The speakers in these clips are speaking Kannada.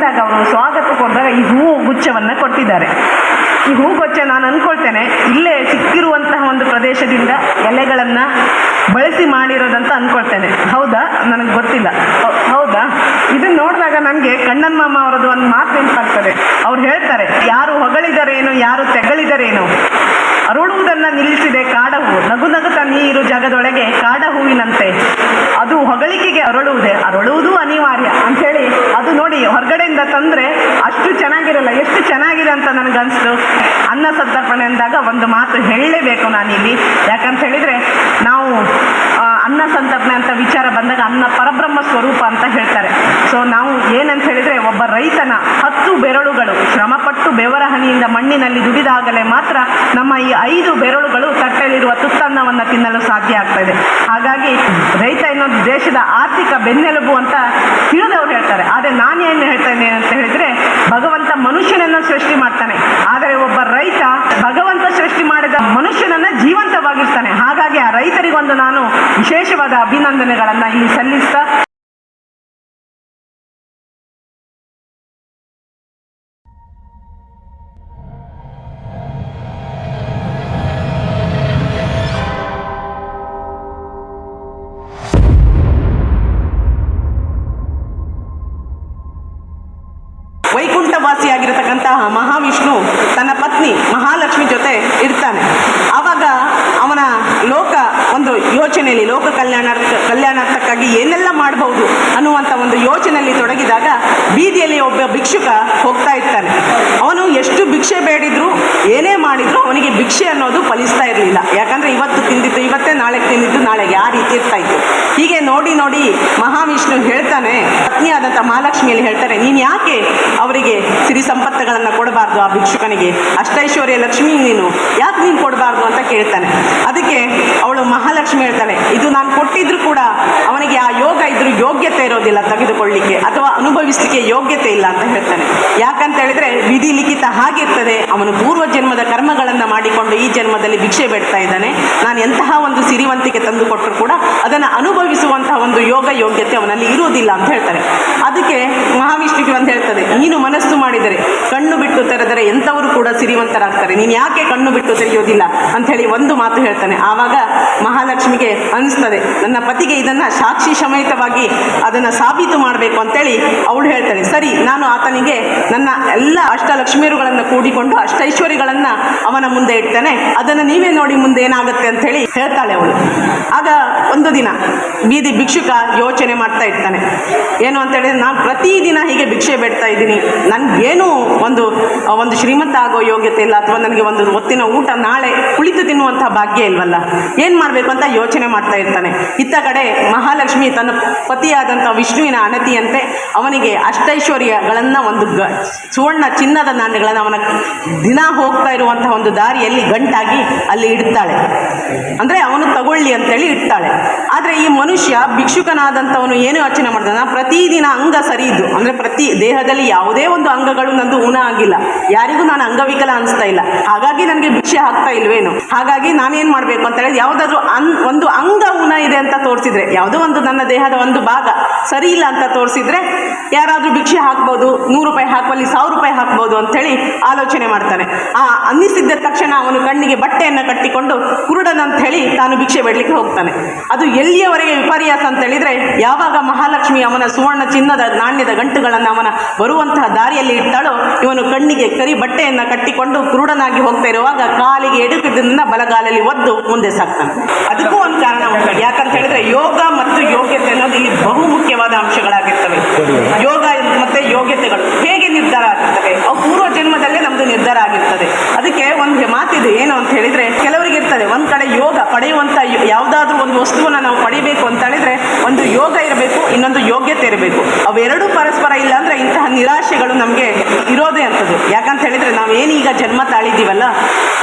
ಬಂದಾಗ ಅವರು ಸ್ವಾಗತಕ್ಕೆ ಹೋದಾಗ ಈ ಹೂ ಗುಚ್ಛವನ್ನು ಕೊಟ್ಟಿದ್ದಾರೆ. ಈ ಹೂಗುಚ್ಛ ನಾನು ಅಂದ್ಕೊಳ್ತೇನೆ ಇಲ್ಲೇ ಸಿಕ್ಕಿರುವಂತಹ ಒಂದು ಪ್ರದೇಶದಿಂದ ಎಲೆಗಳನ್ನು ಬಳಸಿ ಮಾಡಿರೋದಂತ ಅಂದ್ಕೊಳ್ತೇನೆ. ಹೌದಾ? ನನಗೆ ಗೊತ್ತಿಲ್ಲ. ಹೌದಾ? ಇದನ್ನು ನೋಡಿದಾಗ ನನಗೆ ಕಣ್ಣನ್ ಮಾಮ ಅವರದ್ದು ಒಂದು ಮಾತು ನೆನಪಾಗ್ತದೆ. ಅವ್ರು ಹೇಳ್ತಾರೆ, ಯಾರು ಹೊಗಳಿದರೇನು, ಯಾರು ತೆಗಳಿದರೇನು, ಅರಳುವುದನ್ನು ನಿಲ್ಲಿಸಿದೆ ಕಾಡಹೂ, ನಗು ನಗುತ್ತ ನೀರು ಜಗದೊಳಗೆ ಕಾಡ ಹೂವಿನಂತೆ, ಅದು ಹೊಗಳಿಕೆಗೆ ಅರಳುವುದು ಅನಿವಾರ್ಯ ಅಂಥೇಳಿ. ಅದು ನೋಡಿ, ಹೊರಗಡೆಯಿಂದ ತಂದರೆ ಅಷ್ಟು ಚೆನ್ನಾಗಿರಲ್ಲ, ಎಷ್ಟು ಚೆನ್ನಾಗಿದೆ ಅಂತ ನನಗನ್ನಿಸ್ತು. ಅನ್ನ ಸಂತರ್ಪಣೆ ಅಂದಾಗ ಒಂದು ಮಾತು ಹೇಳಲೇಬೇಕು ನಾನಿಲ್ಲಿ. ಯಾಕಂತ ಹೇಳಿದರೆ ನಾವು ಅನ್ನ ಸಂತರ್ಪಣೆ ಅಂತ ವಿಚಾರ ಬಂದಾಗ ಅನ್ನ ಪರಬ್ರಹ್ಮ ಸ್ವರೂಪ ಅಂತ ಹೇಳ್ತಾರೆ. ಸೊ ನಾವು ಏನಂತ ಹೇಳಿದರೆ, ಒಬ್ಬ ರೈತನ 10 ಬೆರಳುಗಳು ಶ್ರಮಪಟ್ಟು ಬೆವರ ಹನಿಯಿಂದ ಮಣ್ಣಿನಲ್ಲಿ ದುಡಿದಾಗಲೇ ಮಾತ್ರ ನಮ್ಮ ಈ 5 ಬೆರಳುಗಳು ತಟ್ಟೆಯಲ್ಲಿರುವ ತುತ್ತನ್ನವನ್ನು ತಿನ್ನಲು ಸಾಧ್ಯ ಆಗ್ತಾಯಿದೆ. ಹಾಗಾಗಿ ರೈತ ಎನ್ನುವುದು ದೇಶದ ಆರ್ಥಿಕ ಬೆನ್ನೆಲುಬು ಅಂತ ತಿಳಿದವ್ರು ಹೇಳ್ತಾರೆ. ಆದರೆ ನಾನು ಏನು ಹೇಳ್ತೇನೆ ಅಂತ ಹೇಳಿದರೆ, ಭಗವಂತ ಮನುಷ್ಯನನ್ನು ಸೃಷ್ಟಿ ಮಾಡ್ತಾನೆ, ಆದರೆ ಒಬ್ಬ ರೈತ ಭಗವಂತ ಸೃಷ್ಟಿ ಮಾಡಿದ ಮನುಷ್ಯನನ್ನು ಜೀವಂತವಾಗಿರ್ತಾನೆ. ಹಾಗಾಗಿ ಆ ರೈತರಿಗೊಂದು ನಾನು ವಿಶೇಷವಾದ ಅಭಿನಂದನೆಗಳನ್ನು ಇಲ್ಲಿ ಸಲ್ಲಿಸ್ತಾ, ವೈಕುಂಠವಾಸಿಯಾಗಿರತಕ್ಕಂತಹ ಮಹಾವಿಷ್ಣು ತನ್ನ ಪತ್ನಿ ಮಹಾಲಕ್ಷ್ಮಿ ಜೊತೆ ಇರ್ತಾನೆ. ಆವಾಗ ಅವನ ಒಂದು ಯೋಚನೆಯಲ್ಲಿ ಲೋಕ ಕಲ್ಯಾಣಾರ್ಥಕ್ಕಾಗಿ ಏನೆಲ್ಲ ಮಾಡಬಹುದು ಅನ್ನುವಂಥ ಒಂದು ಯೋಚನೆಯಲ್ಲಿ ತೊಡಗಿದಾಗ ಬೀದಿಯಲ್ಲಿ ಒಬ್ಬ ಭಿಕ್ಷುಕ ಹೋಗ್ತಾ ಇರ್ತಾನೆ. ಅವನು ಎಷ್ಟು ಭಿಕ್ಷೆ ಬೇಡಿದ್ರು ಏನೇ ಮಾಡಿದ್ರು ಅವನಿಗೆ ಭಿಕ್ಷೆ ಅನ್ನೋದು ಫಲಿಸ್ತಾ ಇರಲಿಲ್ಲ. ಯಾಕಂದರೆ ಇವತ್ತು ತಿಂದಿದ್ದು ಇವತ್ತೇ, ನಾಳೆ ತಿಂದಿದ್ದು ನಾಳೆಗೆ, ಆ ರೀತಿ ಇರ್ತಾ ಇತ್ತು. ಹೀಗೆ ನೋಡಿ ನೋಡಿ ಮಹಾವಿಷ್ಣು ಹೇಳ್ತಾನೆ, ಪತ್ನಿಯಾದಂಥ ಮಹಾಲಕ್ಷ್ಮಿಯಲ್ಲಿ ಹೇಳ್ತಾರೆ, ನೀನು ಯಾಕೆ ಅವರಿಗೆ ಸಿರಿ ಸಂಪತ್ತುಗಳನ್ನು ಕೊಡಬಾರ್ದು, ಆ ಭಿಕ್ಷುಕನಿಗೆ ಅಷ್ಟೈಶ್ವರ್ಯ ಲಕ್ಷ್ಮಿ ನೀನು ಯಾಕೆ ನೀನು ಕೊಡಬಾರ್ದು ಅಂತ ಕೇಳ್ತಾನೆ. ಅದಕ್ಕೆ ಅವಳು ಮಹಾಲಕ್ಷ್ಮಿ ಹೇಳ್ತಾಳೆ, ಇದು ನಾನು ಕೊಟ್ಟಿದ್ರು ಕೂಡ ಅವನಿಗೆ ಆ ಯೋಗ ಇದ್ರೂ ಯೋಗ್ಯತೆ ಇರೋದಿಲ್ಲ ತೆಗೆದುಕೊಳ್ಳಿಕ್ಕೆ, ಅಥವಾ ಅನುಭವಿಸಲಿಕ್ಕೆ ಯೋಗ್ಯತೆ ಇಲ್ಲ ಅಂತ ಹೇಳ್ತಾನೆ. ಯಾಕಂತ ಹೇಳಿದ್ರೆ ವಿಧಿ ಲಿಖಿತ ಹಾಗಿರ್ತದೆ, ಅವನು ಪೂರ್ವ ಜನ್ಮದ ಕರ್ಮಗಳನ್ನು ಮಾಡಿಕೊಂಡು ಈ ಜನ್ಮದಲ್ಲಿ ಭಿಕ್ಷೆ ಬೇಡ್ತಾ ಇದ್ದಾನೆ. ನಾನು ಎಂತಹ ಒಂದು ಸಿರಿವಂತಿಕೆ ತಂದು ಕೊಟ್ಟರು ಕೂಡ ಅದನ್ನು ಅನುಭವಿಸುವಂತಹ ಒಂದು ಯೋಗ್ಯತೆ ಅವನಲ್ಲಿ ಇರುವುದಿಲ್ಲ ಅಂತ ಹೇಳ್ತಾರೆ. ಅದಕ್ಕೆ ಮಹಾವಿಷ್ಣುವಿಗೆ ಒಂದು ಹೇಳ್ತದೆ, ನೀನು ಮನಸ್ಸು ಮಾಡಿದರೆ ಕಣ್ಣು ಬಿಟ್ಟು ತೆರೆದರೆ ಎಂಥವರು ಕೂಡ ಸಿರಿವಂತರಾಗ್ತಾರೆ, ನೀನು ಯಾಕೆ ಕಣ್ಣು ಬಿಟ್ಟು ತೆರೆಯೋದಿಲ್ಲ ಅಂಥೇಳಿ ಒಂದು ಮಾತು ಹೇಳ್ತಾನೆ. ಆವಾಗ ಮಹಾಲಕ್ಷ್ಮಿಗೆ ಅನಿಸ್ತದೆ, ನನ್ನ ಪತಿಗೆ ಇದನ್ನು ಸಾಕ್ಷಿ ಸಮೇತವಾಗಿ ಅದನ್ನು ಸಾಬೀತು ಮಾಡಬೇಕು ಅಂತೇಳಿ ಅವಳು ಹೇಳ್ತಾಳೆ. ಸರಿ, ನಾನು ಆತನಿಗೆ ನನ್ನ ಎಲ್ಲ ಅಷ್ಟಲಕ್ಷ್ಮಿಯರುಗಳನ್ನು ಕೂಡಿಕೊಂಡು ಅಷ್ಟೈಶ್ವರ್ಯಗಳನ್ನು ಅವನ ಮುಂದೆ ಇಡ್ತೇನೆ, ಅದನ್ನು ನೀವೇ ನೋಡಿ ಮುಂದೆ ಏನಾಗುತ್ತೆ ಅಂಥೇಳಿ ಹೇಳ್ತಾಳೆ ಅವಳು. ಆಗ ಒಂದು ದಿನ ಬೀದಿ ಭಿಕ್ಷುಕ ಯೋಚನೆ ಮಾಡ್ತಾ ಇರ್ತಾನೆ, ಏನು ಅಂತ ಹೇಳಿದ್ರೆ, ನಾನು ಪ್ರತಿದಿನ ಹೀಗೆ ಭಿಕ್ಷೆ ಬೇಡ್ತಾ ಇದ್ದೀನಿ, ನನಗೇನು ಒಂದು ಶ್ರೀಮಂತ ಆಗೋ ಯೋಗ್ಯತೆ ಇಲ್ಲ, ಅಥವಾ ನನಗೆ ಒಂದು ಹೊತ್ತಿನ ಊಟ ನಾಳೆ ಕುಳಿತು ತಿನ್ನುವಂಥ ಭಾಗ್ಯ ಇಲ್ವಲ್ಲ, ಏನು ಮಾಡಬೇಕು ಅಂತ ಯೋಚನೆ ಮಾಡ್ತಾ ಇರ್ತಾನೆ. ಇತ್ತ ಕಡೆ ಮಹಾಲಕ್ಷ್ಮಿ ತನ್ನ ಪತಿಯಾದಂಥ ವಿಷ್ಣುವಿನ ಅಣತಿಯಂತೆ ಅವನಿಗೆ ಅಷ್ಟೈಶ್ವರ್ಯಗಳನ್ನು, ಒಂದು ಸುವರ್ಣ ಚಿನ್ನದ ನಾಣ್ಯಗಳನ್ನು ಅವನ ದಿನ ಹೋಗ್ತಾ ಇರುವಂತಹ ಒಂದು ದಾರಿಯಲ್ಲಿ ಗಂಟಾಗಿ ಅಲ್ಲಿ ಇಡ್ತಾಳೆ. ಅಂದರೆ ಅವನು ತಗೊಳ್ಳಿ ಅಂತೇಳಿ ಇಡ್ತಾಳೆ. ಆದರೆ ಈ ಮನುಷ್ಯ ಭಿಕ್ಷುಕನಾದಂಥವನು ಏನು ಯೋಚನೆ ಮಾಡ್ತಾನೆ, ಪ್ರತಿದಿನ ಅಂಗ ಸರಿ ಇದ್ದು, ಅಂದರೆ ಪ್ರತಿ ದೇಹದಲ್ಲಿ ಯಾವುದೇ ಒಂದು ಅಂಗಗಳು ನಂದು ಉಣ ಆಗಿಲ್ಲ, ಯಾರಿಗೂ ನಾನು ಅಂಗವಿಕಲ ಅನಿಸ್ತಾ ಇಲ್ಲ, ಹಾಗಾಗಿ ನನಗೆ ಭಿಕ್ಷೆ ಹಾಕ್ತಾ ಇಲ್ವೇನು, ಹಾಗಾಗಿ ನಾನೇನು ಮಾಡಬೇಕು ಅಂತ ಹೇಳಿದ್ರೆ, ಯಾವುದಾದ್ರೂ ಒಂದು ಅಂಗ ಉಣ ಇದೆ ಅಂತ ತೋರಿಸಿದ್ರೆ, ಯಾವುದೋ ಒಂದು ನನ್ನ ದೇಹದ ಒಂದು ಭಾಗ ಸರಿ ಇಲ್ಲ ಅಂತ ತೋರಿಸಿದ್ರೆ ಯಾರಾದರೂ ಭಿಕ್ಷೆ ಹಾಕ್ಬೋದು, 100 ರೂಪಾಯಿ ಹಾಕುವಲ್ಲಿ 1000 ರೂಪಾಯಿ ಹಾಕ್ಬೋದು ಅಂಥೇಳಿ ಆಲೋಚನೆ ಮಾಡ್ತಾನೆ. ಅನ್ನಿಸಿದ್ದ ತಕ್ಷಣ ಅವನು ಕಣ್ಣಿಗೆ ಬಟ್ಟೆಯನ್ನು ಕಟ್ಟಿಕೊಂಡು ಕುರುಡನಂತ ಹೇಳಿ ತಾನು ಭಿಕ್ಷೆ ಬೇಡಲಿಕ್ಕೆ ಹೋಗ್ತಾನೆ. ಅದು ಎಲ್ಲಿಯವರೆಗೆ ವಿಪರ್ಯಾಸ ಅಂತ ಹೇಳಿದರೆ, ಯಾವಾಗ ಮಹಾಲಕ್ಷ್ಮಿ ಅವನ ಸುವರ್ಣ ಚಿನ್ನದ ನಾಣ್ಯದ ಗಂಟುಗಳನ್ನು ಅವನ ಬರುವಂತಹ ದಾರಿಯಲ್ಲಿ ಇಡ್ತಾಳೋ, ಇವನು ಕಣ್ಣಿಗೆ ಕರಿ ಬಟ್ಟೆಯನ್ನು ಕಟ್ಟಿಕೊಂಡು ಕುರುಡನಾಗಿ ಹೋಗ್ತಾ ಇರುವಾಗ ಕಾಲಿಗೆ ಎಡುಕಿದ್ದನ್ನು ಬಲಗಾಲಲ್ಲಿ ಒದ್ದು ಮುಂದೆ ಸಾಕ್ತಾನೆ. ಅದಕ್ಕೂ ಒಂದು ಕಾರಣ ಉಂಟು. ಯಾಕಂತ ಹೇಳಿದ್ರೆ ಯೋಗ ಮತ್ತು ಯೋಗ್ಯತೆ ಅನ್ನೋದು ಇಲ್ಲಿ ಬಹು ಮುಖ್ಯವಾದ ಅಂಶಗಳಾಗಿರ್ತವೆ. ಯೋಗ ಮತ್ತು ಯೋಗ್ಯತೆಗಳು ಹೇಗೆ ನಿರ್ಧಾರ ಆಗಿರ್ತವೆ, ಅವು ಪೂರ್ವ ಜನ್ಮದಲ್ಲೇ ನಮ್ಮದು ನಿರ್ಧಾರ ಆಗಿರ್ತದೆ. ಅದಕ್ಕೆ ಒಂದು ಮಾತಿದೆ, ಏನು ಅಂತ ಹೇಳಿದರೆ, ಕೆಲವರಿಗೆ ಇರ್ತದೆ ಒಂದು ಕಡೆ ಯೋಗ ಪಡೆಯುವಂಥ ಯಾವುದಾದ್ರೂ ಒಂದು ವಸ್ತುವನ್ನು ನಾವು ಪಡಿಬೇಕು ಅಂತ ಹೇಳಿದರೆ ಒಂದು ಯೋಗ ಇರಬೇಕು, ಇನ್ನೊಂದು ಯೋಗ್ಯತೆ ಇರಬೇಕು. ಅವೆರಡೂ ಪರಸ್ಪರ ಇಲ್ಲ ಅಂದರೆ ಇಂತಹ ನಿರಾಶೆಗಳು ನಮಗೆ ಇರೋದೇ ಅಂಥದ್ದು. ಯಾಕಂತ ಹೇಳಿದರೆ, ನಾವೇನೀಗ ಜನ್ಮ ತಾಳಿದ್ದೀವಲ್ಲ,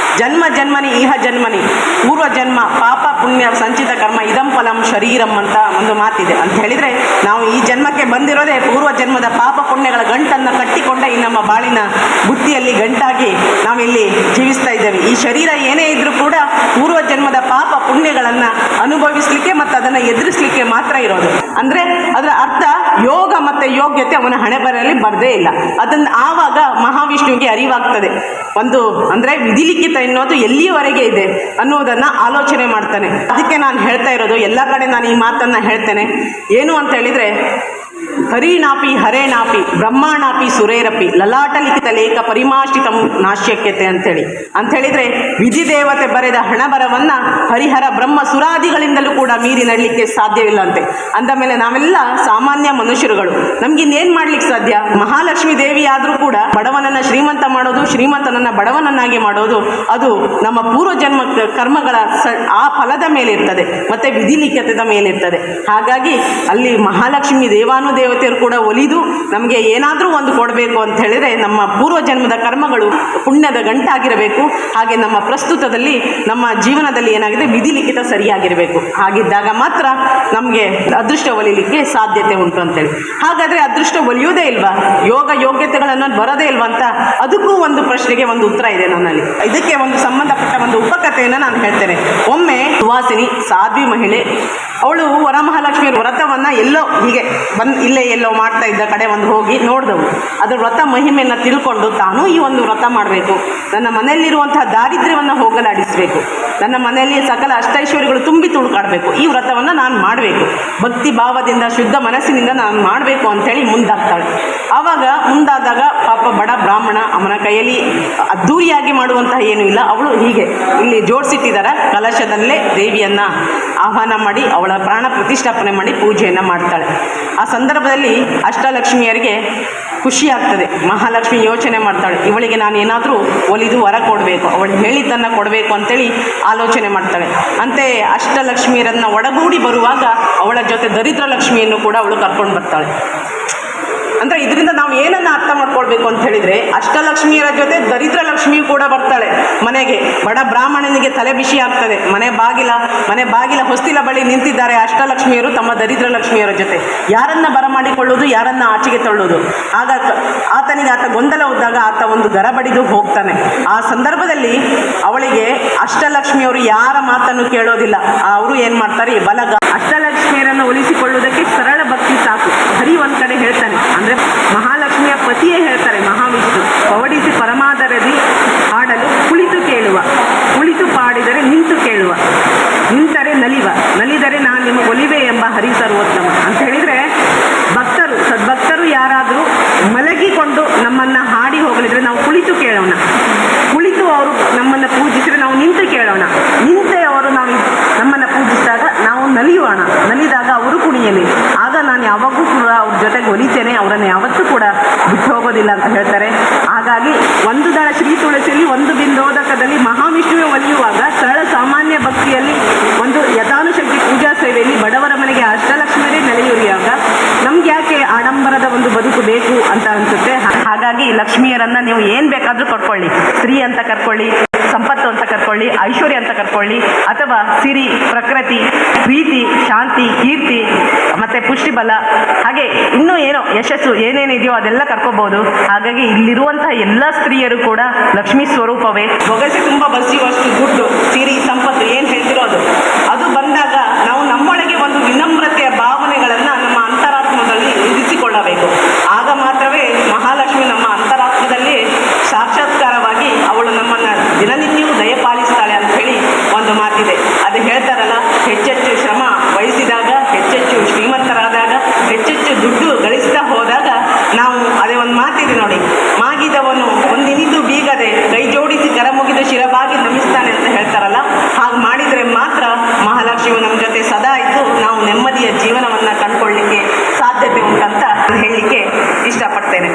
ಜನ್ಮನಿ ಇಹ ಜನ್ಮನಿ, ಪೂರ್ವ ಜನ್ಮ ಪಾಪ ಪುಣ್ಯ ಸಂಚಿತ ಕರ್ಮ ಇದಂ ಫಲಂ ಶರೀರಂ ಅಂತ ಒಂದು ಮಾತಿದೆ. ಅಂತ ಹೇಳಿದರೆ ನಾವು ಈ ಜನ್ಮಕ್ಕೆ ಬಂದಿರೋದೇ ಪೂರ್ವ ಜನ್ಮದ ಪಾಪ ಪುಣ್ಯಗಳ ಗಂಟನ್ನು ಕಟ್ಟಿಕೊಂಡ ಈ ನಮ್ಮ ಬಾಳಿನ ಬುತ್ತಿಯಲ್ಲಿ ಗಂಟಾಗಿ ನಾವಿಲ್ಲಿ ಜೀವಿಸ್ತಾ ಇದ್ದೇವೆ. ಈ ಶರೀರ ಏನೇ ಇದ್ರೂ ಕೂಡ ಪೂರ್ವ ಜನ್ಮದ ಪಾಪ ಪುಣ್ಯಗಳನ್ನು ಅನುಭವಿಸಲಿಕ್ಕೆ ಮತ್ತು ಅದನ್ನು ಎದುರಿಸಲಿಕ್ಕೆ ಮಾತ್ರ ಇರೋದು. ಅಂದರೆ ಅದರ ಅರ್ಥ ಯೋಗ ಮತ್ತು ಯೋಗ್ಯತೆ ಅವನ ಹಣೆಬರಹದಲ್ಲಿ ಬರದೇ ಇಲ್ಲ. ಅದನ್ನು ಆವಾಗ ಮಹಾವಿಷ್ಣುವಿಗೆ ಅರಿವಾಗ್ತದೆ. ಒಂದು ಅಂದರೆ ವಿಧಿಲಿಖಿತ ಎನ್ನುವುದು ಎಲ್ಲಿಯವರೆಗೆ ಇದೆ ಅನ್ನೋದನ್ನು ಆಲೋಚನೆ ಮಾಡ್ತಾನೆ. ಅದಕ್ಕೆ ನಾನು ಹೇಳ್ತಾ ಇರೋದು, ಎಲ್ಲ ಕಡೆ ನಾನು ಈ ಮಾತನ್ನು ಹೇಳ್ತೇನೆ. ಏನು ಅಂತ ಹೇಳಿದರೆ, ಹರಿನಾಪಿ ಹರೇನಾಪಿ ಬ್ರಹ್ಮಾಣಾಪಿ ಸುರೇರಪಿ ಲಲಾಟಲಿಖಿತ ಲೇಖ ಪರಿಮಾಷ್ಟಿತಂ ನಾಶ್ಯಕ್ಯತೆ ಅಂಥೇಳಿದರೆ ವಿಧಿ ದೇವತೆ ಬರೆದ ಹಣಬರವನ್ನು ಹರಿಹರ ಬ್ರಹ್ಮ ಸುರಾದಿಗಳಿಂದಲೂ ಕೂಡ ಮೀರಿ ನಡಲಿಕ್ಕೆ ಸಾಧ್ಯವಿಲ್ಲಂತೆ. ಅಂದ ಮೇಲೆ ನಾವೆಲ್ಲ ಸಾಮಾನ್ಯ ಮನುಷ್ಯರುಗಳು, ನಮಗಿನ್ನೇನು ಮಾಡ್ಲಿಕ್ಕೆ ಸಾಧ್ಯ? ಮಹಾಲಕ್ಷ್ಮೀ ದೇವಿ ಆದರೂ ಕೂಡ ಬಡವನನ್ನು ಶ್ರೀಮಂತ ಮಾಡೋದು, ಶ್ರೀಮಂತನನ್ನು ಬಡವನನ್ನಾಗಿ ಮಾಡೋದು ಅದು ನಮ್ಮ ಪೂರ್ವಜನ್ಮ ಕರ್ಮಗಳ ಆ ಫಲದ ಮೇಲೆ ಇರ್ತದೆ ಮತ್ತು ವಿಧಿಲಿಖಿತದ ಮೇಲಿರ್ತದೆ. ಹಾಗಾಗಿ ಅಲ್ಲಿ ಮಹಾಲಕ್ಷ್ಮಿ ದೇವತೆಯರು ಕೂಡ ಒಲಿದು ನಮಗೆ ಏನಾದರೂ ಒಂದು ಕೊಡಬೇಕು ಅಂತ ಹೇಳಿದರೆ ನಮ್ಮ ಪೂರ್ವಜನ್ಮದ ಕರ್ಮಗಳು ಪುಣ್ಯದ ಗಂಟಾಗಿರಬೇಕು. ಹಾಗೆ ನಮ್ಮ ಪ್ರಸ್ತುತದಲ್ಲಿ ನಮ್ಮ ಜೀವನದಲ್ಲಿ ಏನಾಗಿದೆ ವಿಧಿಲಿಖಿತ ಸರಿಯಾಗಿರಬೇಕು. ಹಾಗಿದ್ದಾಗ ಮಾತ್ರ ನಮಗೆ ಅದೃಷ್ಟ ಒಲಿಲಿಕ್ಕೆ ಸಾಧ್ಯತೆ ಉಂಟು ಅಂತೇಳಿ. ಹಾಗಾದರೆ ಅದೃಷ್ಟ ಒಲಿಯೋದೇ ಇಲ್ವಾ? ಯೋಗ ಯೋಗ್ಯತೆಗಳನ್ನು ಬರೋದೇ ಇಲ್ವಾ ಅಂತ ಅದಕ್ಕೂ ಒಂದು ಪ್ರಶ್ನೆಗೆ ಒಂದು ಉತ್ತರ ಇದೆ ನನ್ನಲ್ಲಿ. ಇದಕ್ಕೆ ಒಂದು ಸಂಬಂಧಪಟ್ಟ ಒಂದು ಉಪಕಥೆಯನ್ನು ನಾನು ಹೇಳ್ತೇನೆ. ಒಮ್ಮೆ ಸುವಾಸಿನಿ ಸಾಧ್ವಿ ಮಹಿಳೆ, ಅವಳು ವರಮಹಾಲಕ್ಷ್ಮಿಯ ವ್ರತವನ್ನು ಎಲ್ಲೋ ಹೀಗೆ ಇಲ್ಲೇ ಎಲ್ಲೋ ಮಾಡ್ತಾ ಇದ್ದ ಕಡೆ ಒಂದು ಹೋಗಿ ನೋಡಿದವು. ಅದರ ವ್ರತ ಮಹಿಮೆಯನ್ನು ತಿಳ್ಕೊಂಡು ತಾನೂ ಈ ಒಂದು ವ್ರತ ಮಾಡಬೇಕು, ನನ್ನ ಮನೆಯಲ್ಲಿರುವಂತಹ ದಾರಿದ್ರ್ಯವನ್ನು ಹೋಗಲಾಡಿಸಬೇಕು, ನನ್ನ ಮನೆಯಲ್ಲಿ ಸಕಲ ಅಷ್ಟೈಶ್ವರ್ಯಗಳು ತುಂಬಿ ತುಳುಕಾಡಬೇಕು, ಈ ವ್ರತವನ್ನು ನಾನು ಮಾಡಬೇಕು, ಭಕ್ತಿ ಭಾವದಿಂದ ಶುದ್ಧ ಮನಸ್ಸಿನಿಂದ ನಾನು ಮಾಡಬೇಕು ಅಂಥೇಳಿ ಮುಂದಾಗ್ತಾಳೆ. ಆವಾಗ ಮುಂದಾದಾಗ ಪಾಪ ಬಡ ಬ್ರಾಹ್ಮಣ, ಅವನ ಕೈಯಲ್ಲಿ ಅದ್ಧೂರಿಯಾಗಿ ಮಾಡುವಂತಹ ಏನೂ ಇಲ್ಲ. ಅವಳು ಹೀಗೆ ಇಲ್ಲಿ ಜೋಡಿಸಿಟ್ಟಿದ್ದಾರೆ ಕಲಶದಲ್ಲೇ ದೇವಿಯನ್ನು ಆಹ್ವಾನ ಮಾಡಿ ಅವಳ ಪ್ರಾಣ ಪ್ರತಿಷ್ಠಾಪನೆ ಮಾಡಿ ಪೂಜೆಯನ್ನು ಮಾಡ್ತಾಳೆ. ಆ ಸಂದರ್ಭದಲ್ಲಿ ಅಷ್ಟಲಕ್ಷ್ಮಿಯರಿಗೆ ಖುಷಿ ಆಗ್ತದೆ. ಮಹಾಲಕ್ಷ್ಮಿ ಯೋಚನೆ ಮಾಡ್ತಾಳೆ, ಇವಳಿಗೆ ನಾನು ಏನಾದರೂ ಒಲಿದು ವರ ಕೊಡಬೇಕು, ಅವಳು ಹೇಳಿದ್ದನ್ನು ಕೊಡಬೇಕು ಅಂತೇಳಿ ಆಲೋಚನೆ ಮಾಡ್ತಾಳೆ. ಅಂತೆ ಅಷ್ಟಲಕ್ಷ್ಮಿಯರನ್ನು ಒಡಗೂಡಿ ಬರುವಾಗ ಅವಳ ಜೊತೆ ದರಿದ್ರ ಲಕ್ಷ್ಮಿಯನ್ನು ಕೂಡ ಅವಳು ಕರ್ಕೊಂಡು ಬರ್ತಾಳೆ. ಅಂದರೆ ಇದರಿಂದ ನಾವು ಏನನ್ನು ಅರ್ಥ ಮಾಡ್ಕೊಳ್ಬೇಕು ಅಂತ ಹೇಳಿದರೆ, ಅಷ್ಟಲಕ್ಷ್ಮಿಯರ ಜೊತೆ ದರಿದ್ರ ಲಕ್ಷ್ಮಿಯು ಕೂಡ ಬರ್ತಾಳೆ ಮನೆಗೆ. ಬಡ ಬ್ರಾಹ್ಮಣನಿಗೆ ತಲೆ ಬಿಸಿ ಆಗ್ತದೆ. ಮನೆ ಬಾಗಿಲ ಹೊಸ್ತಿಲ ಬಳಿ ನಿಂತಿದ್ದಾರೆ ಅಷ್ಟಲಕ್ಷ್ಮಿಯರು ತಮ್ಮ ದರಿದ್ರ ಲಕ್ಷ್ಮಿಯರ ಜೊತೆ. ಯಾರನ್ನು ಬರಮಾಡಿಕೊಳ್ಳೋದು, ಯಾರನ್ನು ಆಚೆಗೆ ತಳ್ಳೋದು? ಆಗ ಆತ ಗೊಂದಲ ಹೋದಾಗ ಆತ ಒಂದು ಗರ ಬಡಿದು ಹೋಗ್ತಾನೆ. ಆ ಸಂದರ್ಭದಲ್ಲಿ ಅವಳಿಗೆ ಅಷ್ಟಲಕ್ಷ್ಮಿಯವರು ಯಾರ ಮಾತನ್ನು ಕೇಳೋದಿಲ್ಲ. ಅವರು ಏನು ಮಾಡ್ತಾರೆ, ಬಲಗ ಅಷ್ಟಲಕ್ಷ್ಮಿಯರನ್ನು ಒಲಿಸಿಕೊಳ್ಳುವುದಕ್ಕೆ ಸರಳ ಭಕ್ತಿ ಸಾಕು. ಹರಿ ಒಂದು ಕಡೆ ಹೇಳ್ತಾನೆ, ಅಂದರೆ ಮಹಾಲಕ್ಷ್ಮಿಯ ಪತಿಯೇ ಹೇಳ್ತಾರೆ ಮಹಾವಿಷ್ಣು, ಪವಡಿಸಿ ಪರಮಾದರದಿ ಹಾಡಲು ಕುಳಿತು ಕೇಳುವ, ಕುಳಿತು ಪಾಡಿದರೆ ನಿಂತು ಕೇಳುವ, ನಿಂತರೆ ನಲಿದರೆ ನಾನು ನಿಮಗೆ ಒಲಿವೆ ಎಂಬ ಹರಿ ಸರ್ವೋತ್ತಮ ಅಂತ ಹೇಳಿದರೆ, ಭಕ್ತರು ಸದ್ಭಕ್ತರು ಯಾರಾದರೂ ಮಲಗಿಕೊಂಡು ನಮ್ಮನ್ನು ಹಾಡಿ ಹೋಗಲಿದ್ರೆ ನಾವು ಕುಳಿತು ಕೇಳೋಣ, ಕುಳಿತು ಅವರು ನಮ್ಮನ್ನು ಪೂಜಿಸಿದರೆ ನಾವು ನಿಂತು ಕೇಳೋಣ, ನಿಂತೆ ಅವರು ನಮ್ಮನ್ನು ಪೂಜಿಸಿದಾಗ ನಾವು ನಲಿದಾಗ ಅವರು ಕುಣಿಯಲಿ. ಆಗ ನಾನು ಯಾವಾಗೂ ಕೂಡ ಅವ್ರ ಜೊತೆಗೆ ಒಲಿತೇನೆ, ಅವರನ್ನು ಯಾವತ್ತೂ ಕೂಡ ಬಿಟ್ಟು ಹೋಗೋದಿಲ್ಲ ಅಂತ ಹೇಳ್ತಾರೆ. ಹಾಗಾಗಿ ಒಂದು ದಳ ಶ್ರೀ ತುಳಸಿಯಲ್ಲಿ ಒಂದು ಬಿಂದೋದಕದಲ್ಲಿ ಮಹಾವಿಷ್ಣುವೆ ಒಲಿಯುವಾಗ ಸರಳ ಸಾಮಾನ್ಯ ಭಕ್ತಿಯಲ್ಲಿ ಒಂದು ಯಥಾನುಶಕ್ತಿ ಪೂಜಾ ಸೇವೆಯಲ್ಲಿ ಬಡವರ ಮನೆಗೆ ಅಷ್ಟಲಕ್ಷ್ಮಿಯರೇ ನೆಲೆಯೂರಿಯಾಗ ನಮ್ಗೆ ಯಾಕೆ ಆಡಂಬರದ ಒಂದು ಬದುಕು ಬೇಕು ಅಂತ ಅನಿಸುತ್ತೆ. ಹಾಗಾಗಿ ಲಕ್ಷ್ಮಿಯರನ್ನು ನೀವು ಏನು ಬೇಕಾದರೂ ಕರ್ಕೊಳ್ಳಿ, ಸ್ತ್ರೀ ಅಂತ ಕರ್ಕೊಳ್ಳಿ, ಸಂಪತ್ತು ಅಂತ ಕರ್ಕೊಳ್ಳಿ, ಐಶ್ವರ್ಯ ಅಂತ ಕರ್ಕೊಳ್ಳಿ, ಅಥವಾ ಸಿರಿ, ಪ್ರಕೃತಿ, ಪ್ರೀತಿ, ಶಾಂತಿ, ಕೀರ್ತಿ ಮತ್ತು ಪುಷ್ಟಿಬಲ, ಹಾಗೆ ಇನ್ನೂ ಏನೋ ಯಶಸ್ಸು ಏನೇನಿದೆಯೋ ಅದೆಲ್ಲ ಕರ್ಕೋಬಹುದು. ಹಾಗಾಗಿ ಇಲ್ಲಿರುವಂತಹ ಎಲ್ಲ ಸ್ತ್ರೀಯರು ಕೂಡ ಲಕ್ಷ್ಮೀ ಸ್ವರೂಪವೇ. ಬೊಗಸೆ ತುಂಬ ಬಸಿಯುವಷ್ಟು ದುಡ್ಡು, ಸಿರಿ, ಸಂಪತ್ತು ಏನು ಹೇಳ್ತಿರೋದು ಅದು ಬಂದಾಗ ನಾವು ನಮ್ಮೊಳಗೆ ಒಂದು ವಿನಮ್ರತೆಯ ಭಾವನೆಗಳನ್ನು ನಮ್ಮ ಅಂತರಾತ್ಮದಲ್ಲಿ ಇರಿಸಿಕೊಳ್ಳಬೇಕು. ಆಗ ಮಾತ್ರವೇ ಮಹಾಲಕ್ಷ್ಮಿ ನಮ್ಮ ಅಂತರಾತ್ಮದಲ್ಲಿ ಸಾಕ್ಷಾತ್ಕಾರವಾಗಿ ಅವಳು ನಮ್ಮನ್ನು ದಿನನಿತ್ಯವೂ ದಯಪಾಲಿಸ್ತಾಳೆ ಅಂತ ಹೇಳಿ ಒಂದು ಮಾತಿದೆ. ಅದು ಹೇಳ್ತಾರಲ್ಲ, ಹೆಚ್ಚೆಚ್ಚು ಶ್ರಮ ವಹಿಸಿದಾಗ, ಹೆಚ್ಚೆಚ್ಚು ಶ್ರೀಮಂತರಾದಾಗ, ಹೆಚ್ಚೆಚ್ಚು ದುಡ್ಡು ಗಳಿಸ್ತಾ ಹೋದಾಗ ನಾವು ಅದೇ ಒಂದು ಮಾತಿದೆ ನೋಡಿ, ಮಾಗಿದವನು ಒಂದಿನಿದು ಬೀಗದೆ ಕೈ ಜೋಡಿಸಿ ಕರ ಮುಗಿದು ಶಿರಬಾಗಿ ನಮಿಸ್ತಾನೆ ಅಂತ ಹೇಳ್ತಾರಲ್ಲ. ಹಾಗೆ ಮಾಡಿದರೆ ಮಾತ್ರ ಮಹಾಲಕ್ಷ್ಮಿಯು ನಮ್ಮ ಜೊತೆ ಸದಾ ಇದ್ದು ನಾವು ನೆಮ್ಮದಿಯ ಜೀವನವನ್ನು ಕಂಡುಕೊಳ್ಳಲಿಕ್ಕೆ ಸಾಧ್ಯತೆ ಉಂಟಂತ ಹೇಳಲಿಕ್ಕೆ ಇಷ್ಟಪಡ್ತೇನೆ.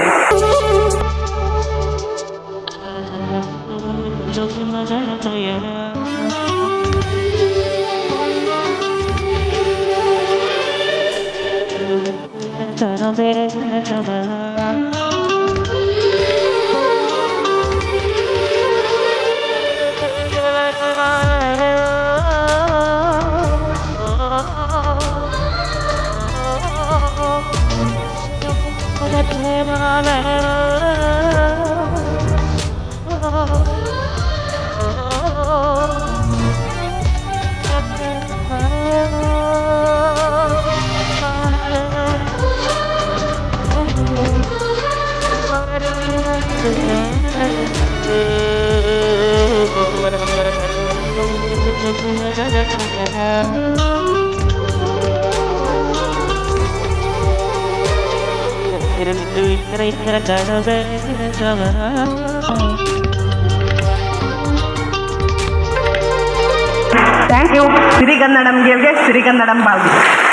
Thank you. ಸಿರಿಗನ್ನಡಂಗೆ ಸಿರಿಗನ್ನಡಂ ಬಾಳ್ಗಿ.